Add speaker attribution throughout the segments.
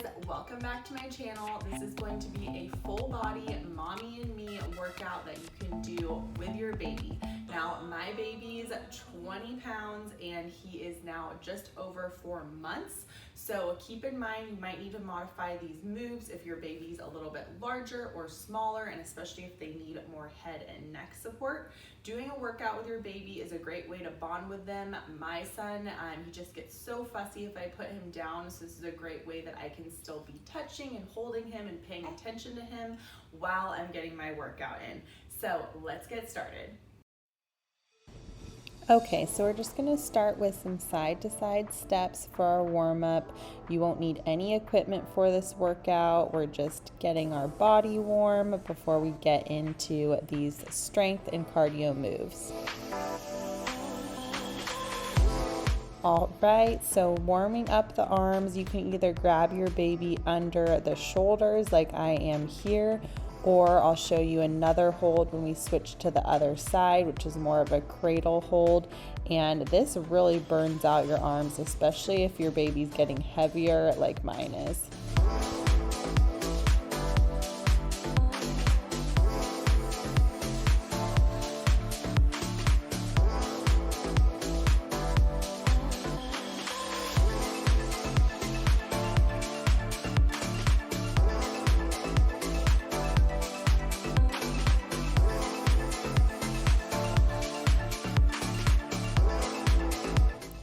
Speaker 1: guys, welcome back to my channel. This is going to be a full body mommy and me workout that you can do with your baby. Now my baby's 20 pounds and he is now just over 4 months. So keep in mind you might need to modify these moves if your baby's a little bit larger or smaller, and especially if they need more head and neck support. Doing a workout with your baby is a great way to bond with them. My son, he just gets so fussy if I put him down, so this is a great way that I can still be touching and holding him and paying attention to him while I'm getting my workout in. So let's get started.
Speaker 2: Okay, so we're just going to start with some side-to-side steps for our warm-up. You won't need any equipment for this workout. We're just getting our body warm before we get into these strength and cardio moves. All right, so warming up the arms, you can either grab your baby under the shoulders like I am here, or I'll show you another hold when we switch to the other side, which is more of a cradle hold. And this really burns out your arms, especially if your baby's getting heavier like mine is.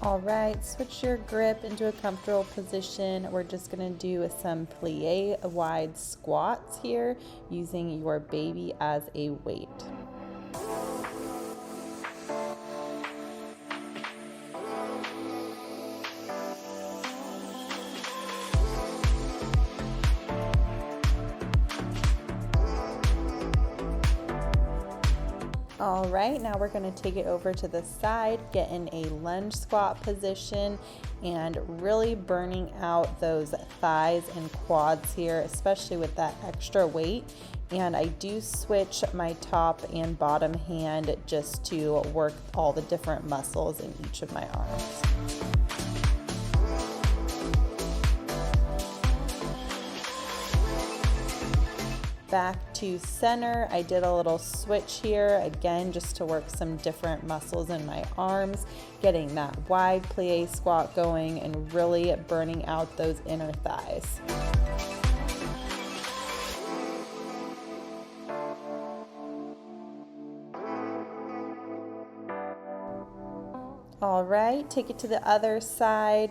Speaker 2: All right, switch your grip into a comfortable position. We're just gonna do some plie wide squats here using your baby as a weight. All right, now we're going to take it over to the side, get in a lunge squat position, and really burning out those thighs and quads here, especially with that extra weight. And I do switch my top and bottom hand just to work all the different muscles in each of my arms. Back to center. I did a little switch here again just to work some different muscles in my arms, getting that wide plie squat going and really burning out those inner thighs. All right, take it to the other side.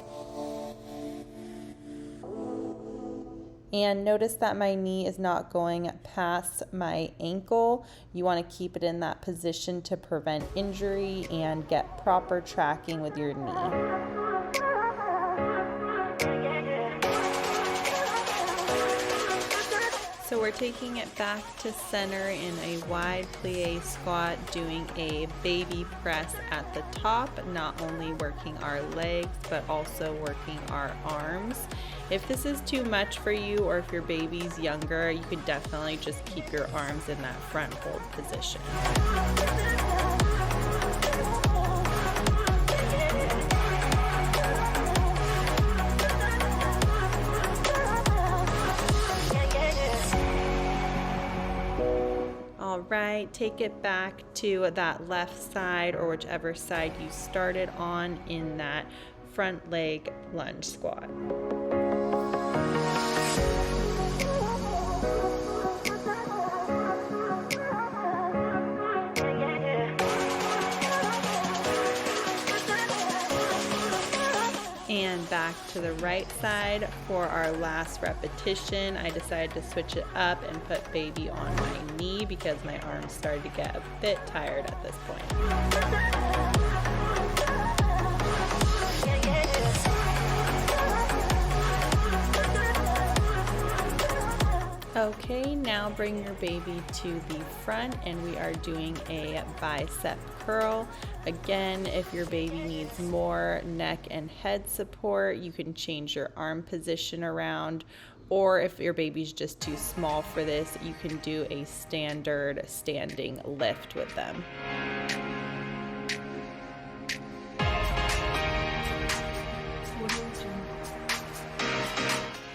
Speaker 2: And notice that my knee is not going past my ankle. You want to keep it in that position to prevent injury and get proper tracking with your knee. So we're taking it back to center in a wide plie squat, doing a baby press at the top, not only working our legs, but also working our arms. If this is too much for you, or if your baby's younger, you could definitely just keep your arms in that front hold position. All right, take it back to that left side or whichever side you started on in that front leg lunge squat. And back to the right side for our last repetition. I decided to switch it up and put baby on my knee because my arms started to get a bit tired at this point. Okay, now bring your baby to the front and we are doing a bicep curl. Again, if your baby needs more neck and head support, you can change your arm position around, or if your baby's just too small for this, you can do a standard standing lift with them.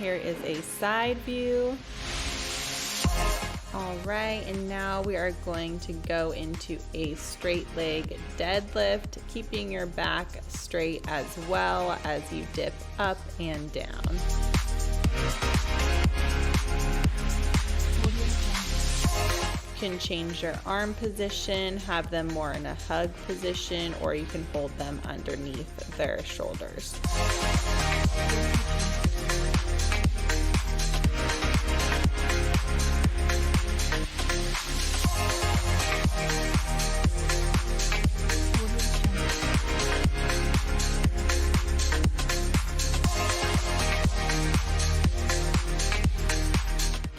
Speaker 2: here is a side view. All right, and now we are going to go into a straight leg deadlift, keeping your back straight as well as you dip up and down. You can change your arm position, have them more in a hug position, or you can hold them underneath their shoulders.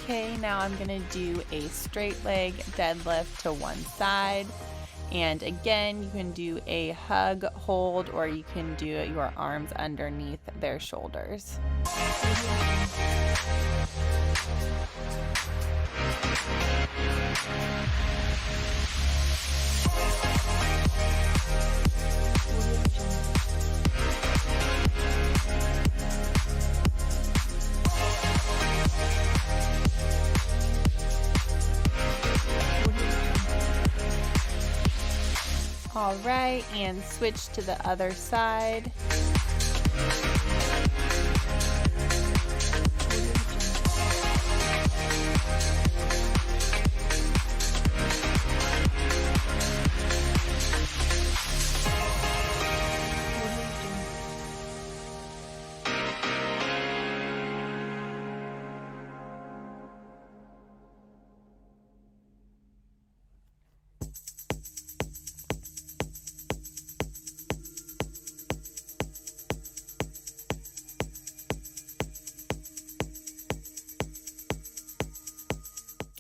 Speaker 2: Okay, now I'm gonna do a straight leg deadlift to one side. And again, you can do a hug hold, or you can do your arms underneath their shoulders. All right, and switch to the other side.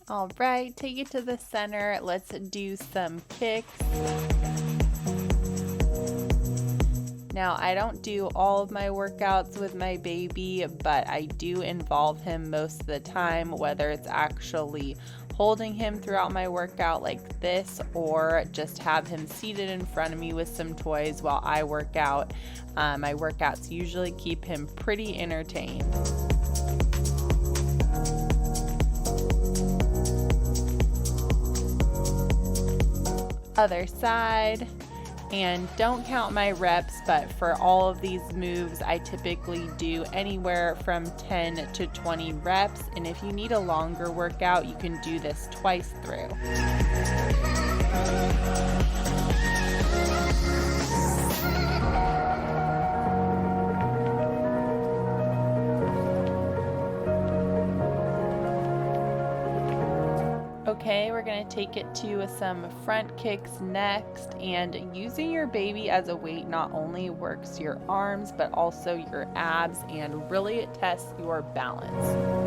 Speaker 2: All right, take it to the center. Let's do some kicks. Now, I don't do all of my workouts with my baby, but I do involve him most of the time, whether it's actually holding him throughout my workout like this, or just have him seated in front of me with some toys while I work out. My workouts usually keep him pretty entertained. Other side, and don't count my reps, but for all of these moves I typically do anywhere from 10 to 20 reps, and if you need a longer workout you can do this twice through. Okay, we're going to take it to some front kicks next, and using your baby as a weight not only works your arms but also your abs and really tests your balance.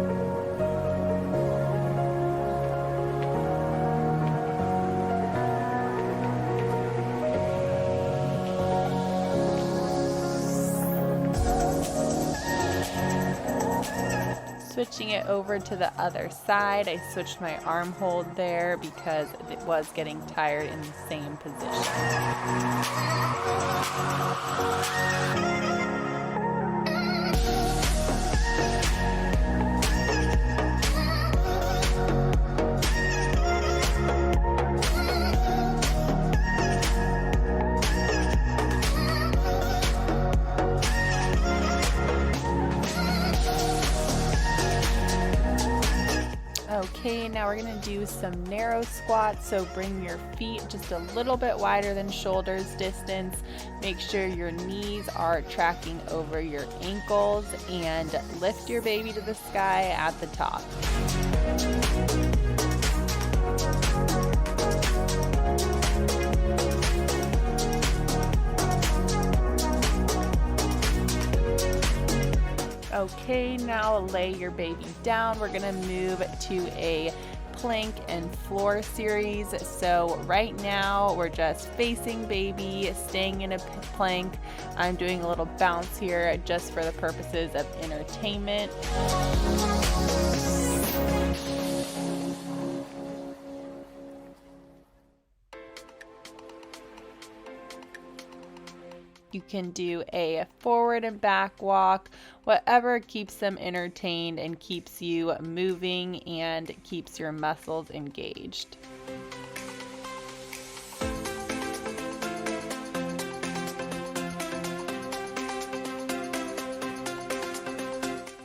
Speaker 2: Switching it over to the other side, I switched my arm hold there because it was getting tired in the same position. Okay, now we're going to do some narrow squats, so bring your feet just a little bit wider than shoulders distance. Make sure your knees are tracking over your ankles, and lift your baby to the sky at the top. Okay, now lay your baby down. We're gonna move to a plank and floor series. So right now we're just facing baby, staying in a plank. I'm doing a little bounce here just for the purposes of entertainment. You can do a forward and back walk, whatever keeps them entertained and keeps you moving and keeps your muscles engaged.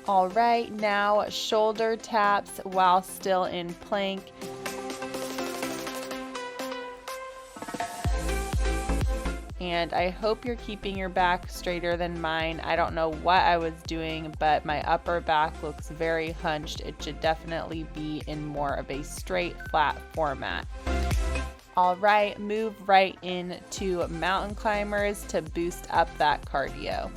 Speaker 2: All right, now shoulder taps while still in plank. And I hope you're keeping your back straighter than mine. I don't know what I was doing, but my upper back looks very hunched. It should definitely be in more of a straight, flat format. All right, move right into mountain climbers to boost up that cardio.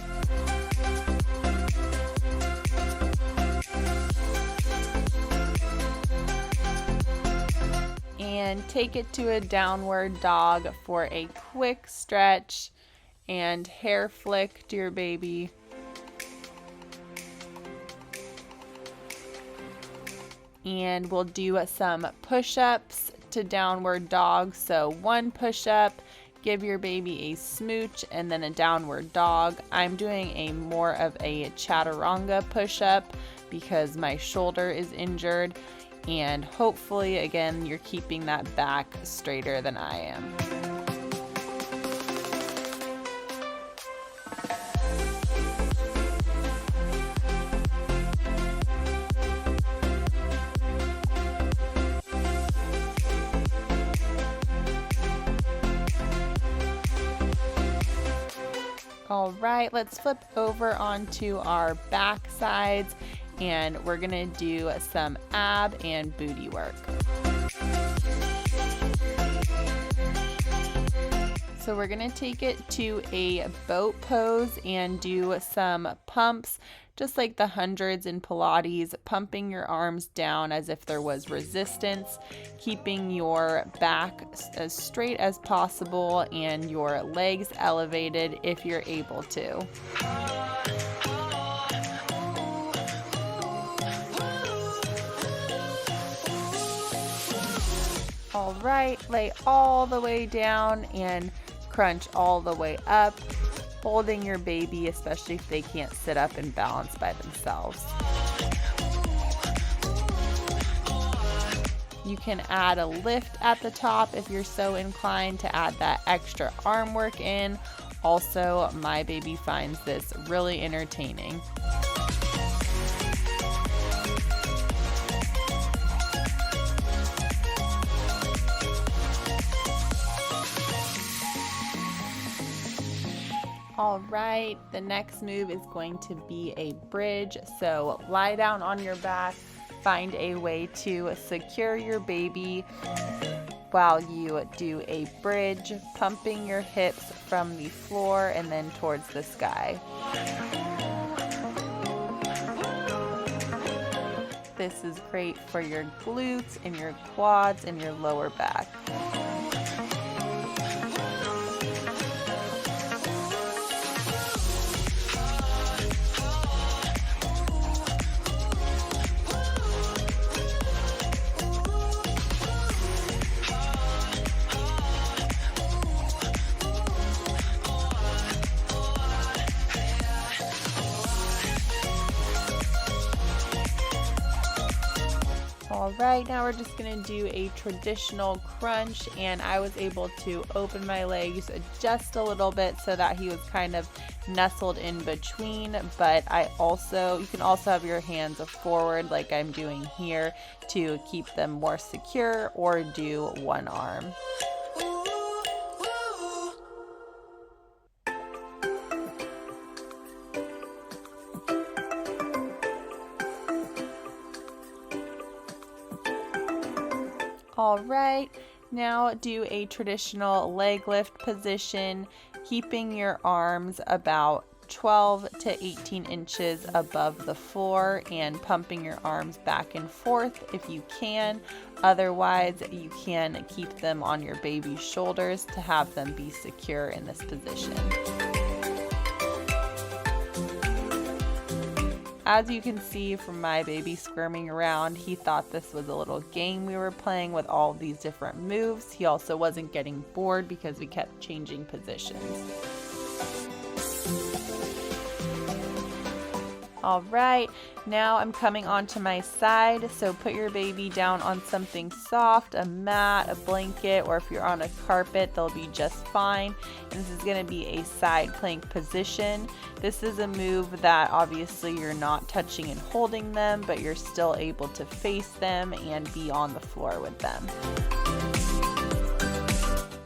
Speaker 2: And take it to a downward dog for a quick stretch and hair flick to your baby. And we'll do some push-ups to downward dog. So one push-up, give your baby a smooch, and then a downward dog. I'm doing a more of a chaturanga push-up because my shoulder is injured. And hopefully, again, you're keeping that back straighter than I am. All right, let's flip over onto our back sides. And we're gonna do some ab and booty work. So we're gonna take it to a boat pose and do some pumps, just like the hundreds in Pilates, pumping your arms down as if there was resistance, keeping your back as straight as possible and your legs elevated if you're able to. All right, lay all the way down and crunch all the way up, holding your baby, especially if they can't sit up and balance by themselves. You can add a lift at the top if you're so inclined to add that extra arm work in. Also, my baby finds this really entertaining. All right, the next move is going to be a bridge. So lie down on your back, find a way to secure your baby while you do a bridge, pumping your hips from the floor and then towards the sky. This is great for your glutes and your quads and your lower back. All right, now we're just gonna do a traditional crunch, and I was able to open my legs just a little bit so that he was kind of nestled in between, but you can also have your hands forward like I'm doing here to keep them more secure, or do one arm. All right, now do a traditional leg lift position, keeping your arms about 12 to 18 inches above the floor and pumping your arms back and forth if you can. Otherwise, you can keep them on your baby's shoulders to have them be secure in this position. As you can see from my baby squirming around, he thought this was a little game we were playing with all these different moves. He also wasn't getting bored because we kept changing positions. All right, now I'm coming onto my side, so put your baby down on something soft, a mat, a blanket, or if you're on a carpet, they'll be just fine. And this is going to be a side plank position. This is a move that obviously you're not touching and holding them, but you're still able to face them and be on the floor with them.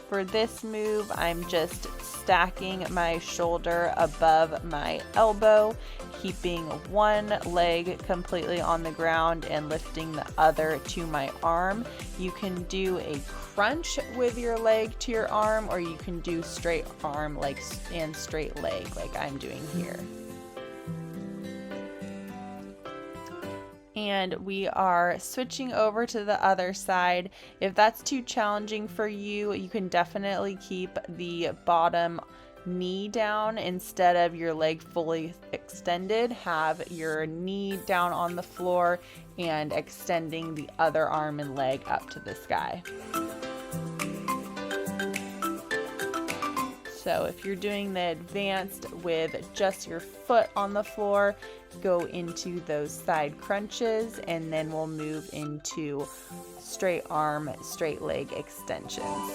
Speaker 2: For this move, I'm just stacking my shoulder above my elbow, keeping one leg completely on the ground and lifting the other to my arm. You can do a crunch with your leg to your arm, or you can do straight arm and straight leg like I'm doing here. And we are switching over to the other side. If that's too challenging for you, you can definitely keep the bottom knee down instead of your leg fully extended. Have your knee down on the floor and extending the other arm and leg up to the sky. So if you're doing the advanced with just your foot on the floor, go into those side crunches, and then we'll move into straight arm, straight leg extensions.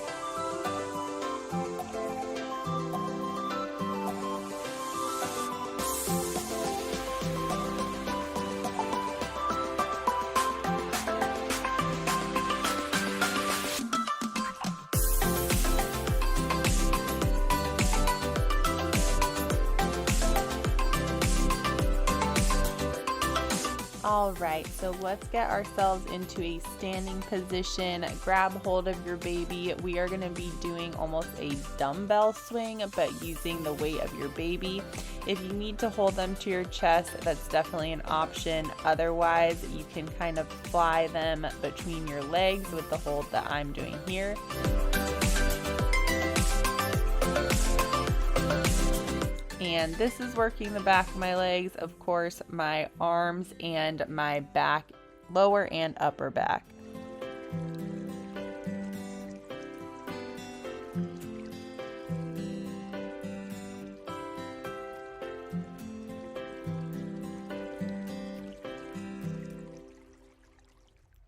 Speaker 2: All right, so let's get ourselves into a standing position. Grab hold of your baby. We are going to be doing almost a dumbbell swing, but using the weight of your baby. If you need to hold them to your chest, that's definitely an option. Otherwise, you can kind of fly them between your legs with the hold that I'm doing here. And this is working the back of my legs, of course, my arms and my back, lower and upper back.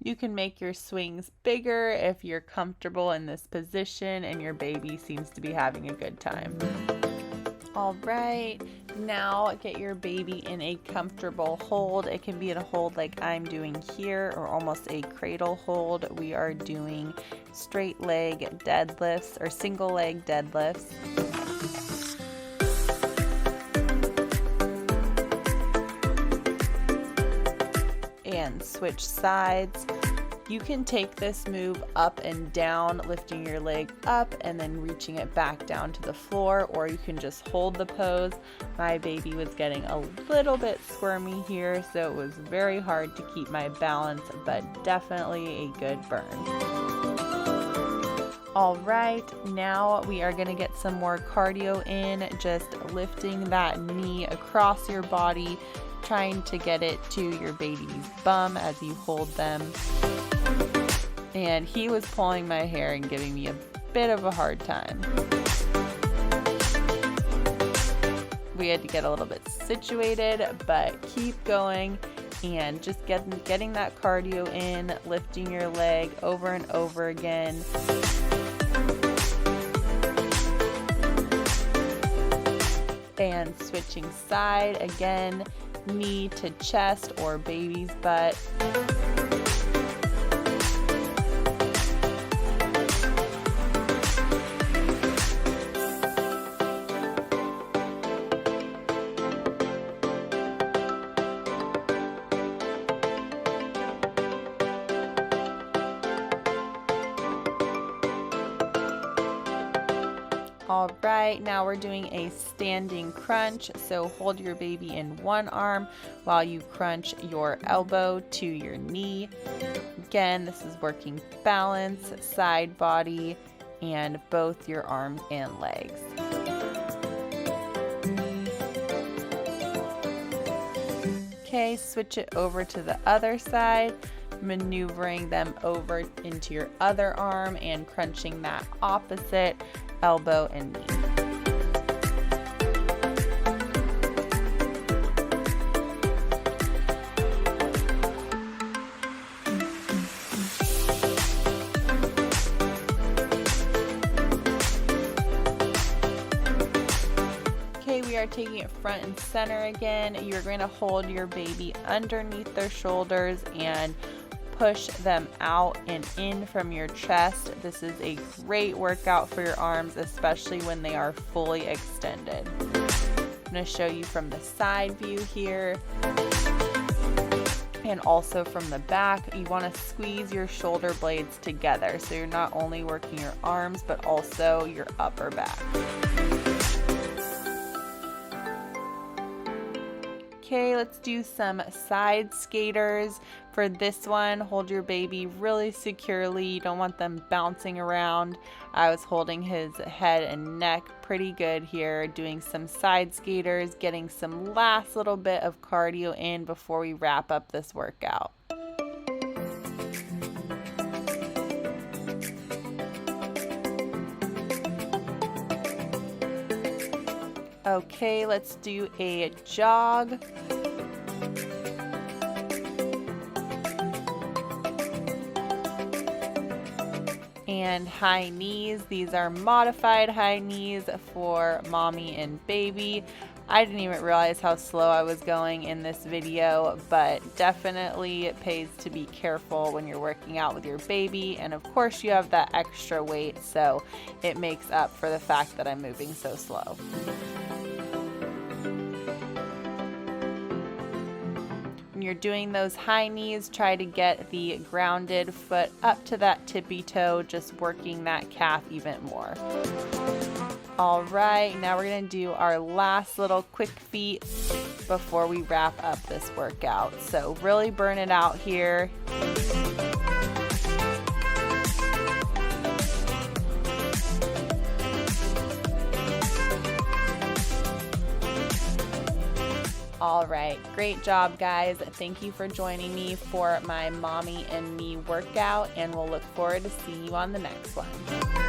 Speaker 2: You can make your swings bigger if you're comfortable in this position and your baby seems to be having a good time. All right, now get your baby in a comfortable hold. It can be in a hold like I'm doing here, or almost a cradle hold. We are doing straight leg deadlifts or single leg deadlifts. And switch sides. You can take this move up and down, lifting your leg up and then reaching it back down to the floor, or you can just hold the pose. My baby was getting a little bit squirmy here, so it was very hard to keep my balance, but definitely a good burn. All right, now we are going to get some more cardio in, just lifting that knee across your body, trying to get it to your baby's bum as you hold them. And he was pulling my hair and giving me a bit of a hard time. We had to get a little bit situated, but keep going and just getting that cardio in, lifting your leg over and over again. And switching side again, knee to chest or baby's butt. All right, now we're doing a standing crunch. So hold your baby in one arm while you crunch your elbow to your knee. Again, this is working balance, side body, and both your arms and legs. Okay, switch it over to the other side, maneuvering them over into your other arm and crunching that opposite elbow and knee. here, taking it front and center again. You're going to hold your baby underneath their shoulders and push them out and in from your chest. This is a great workout for your arms, especially when they are fully extended. I'm going to show you from the side view here. And also from the back, you want to squeeze your shoulder blades together so you're not only working your arms but also your upper back. Okay, let's do some side skaters. For this one, hold your baby really securely. You don't want them bouncing around. I was holding his head and neck pretty good here, doing some side skaters, getting some last little bit of cardio in before we wrap up this workout. Okay, let's do a jog. And high knees. These are modified high knees for mommy and baby. I didn't even realize how slow I was going in this video, but definitely it pays to be careful when you're working out with your baby. And of course you have that extra weight, so it makes up for the fact that I'm moving so slow. When you're doing those high knees, try to get the grounded foot up to that tippy toe, just working that calf even more. All right, now we're gonna do our last little quick feet before we wrap up this workout. So really burn it out here. All right, great job guys. Thank you for joining me for my mommy and me workout, and we'll look forward to seeing you on the next one.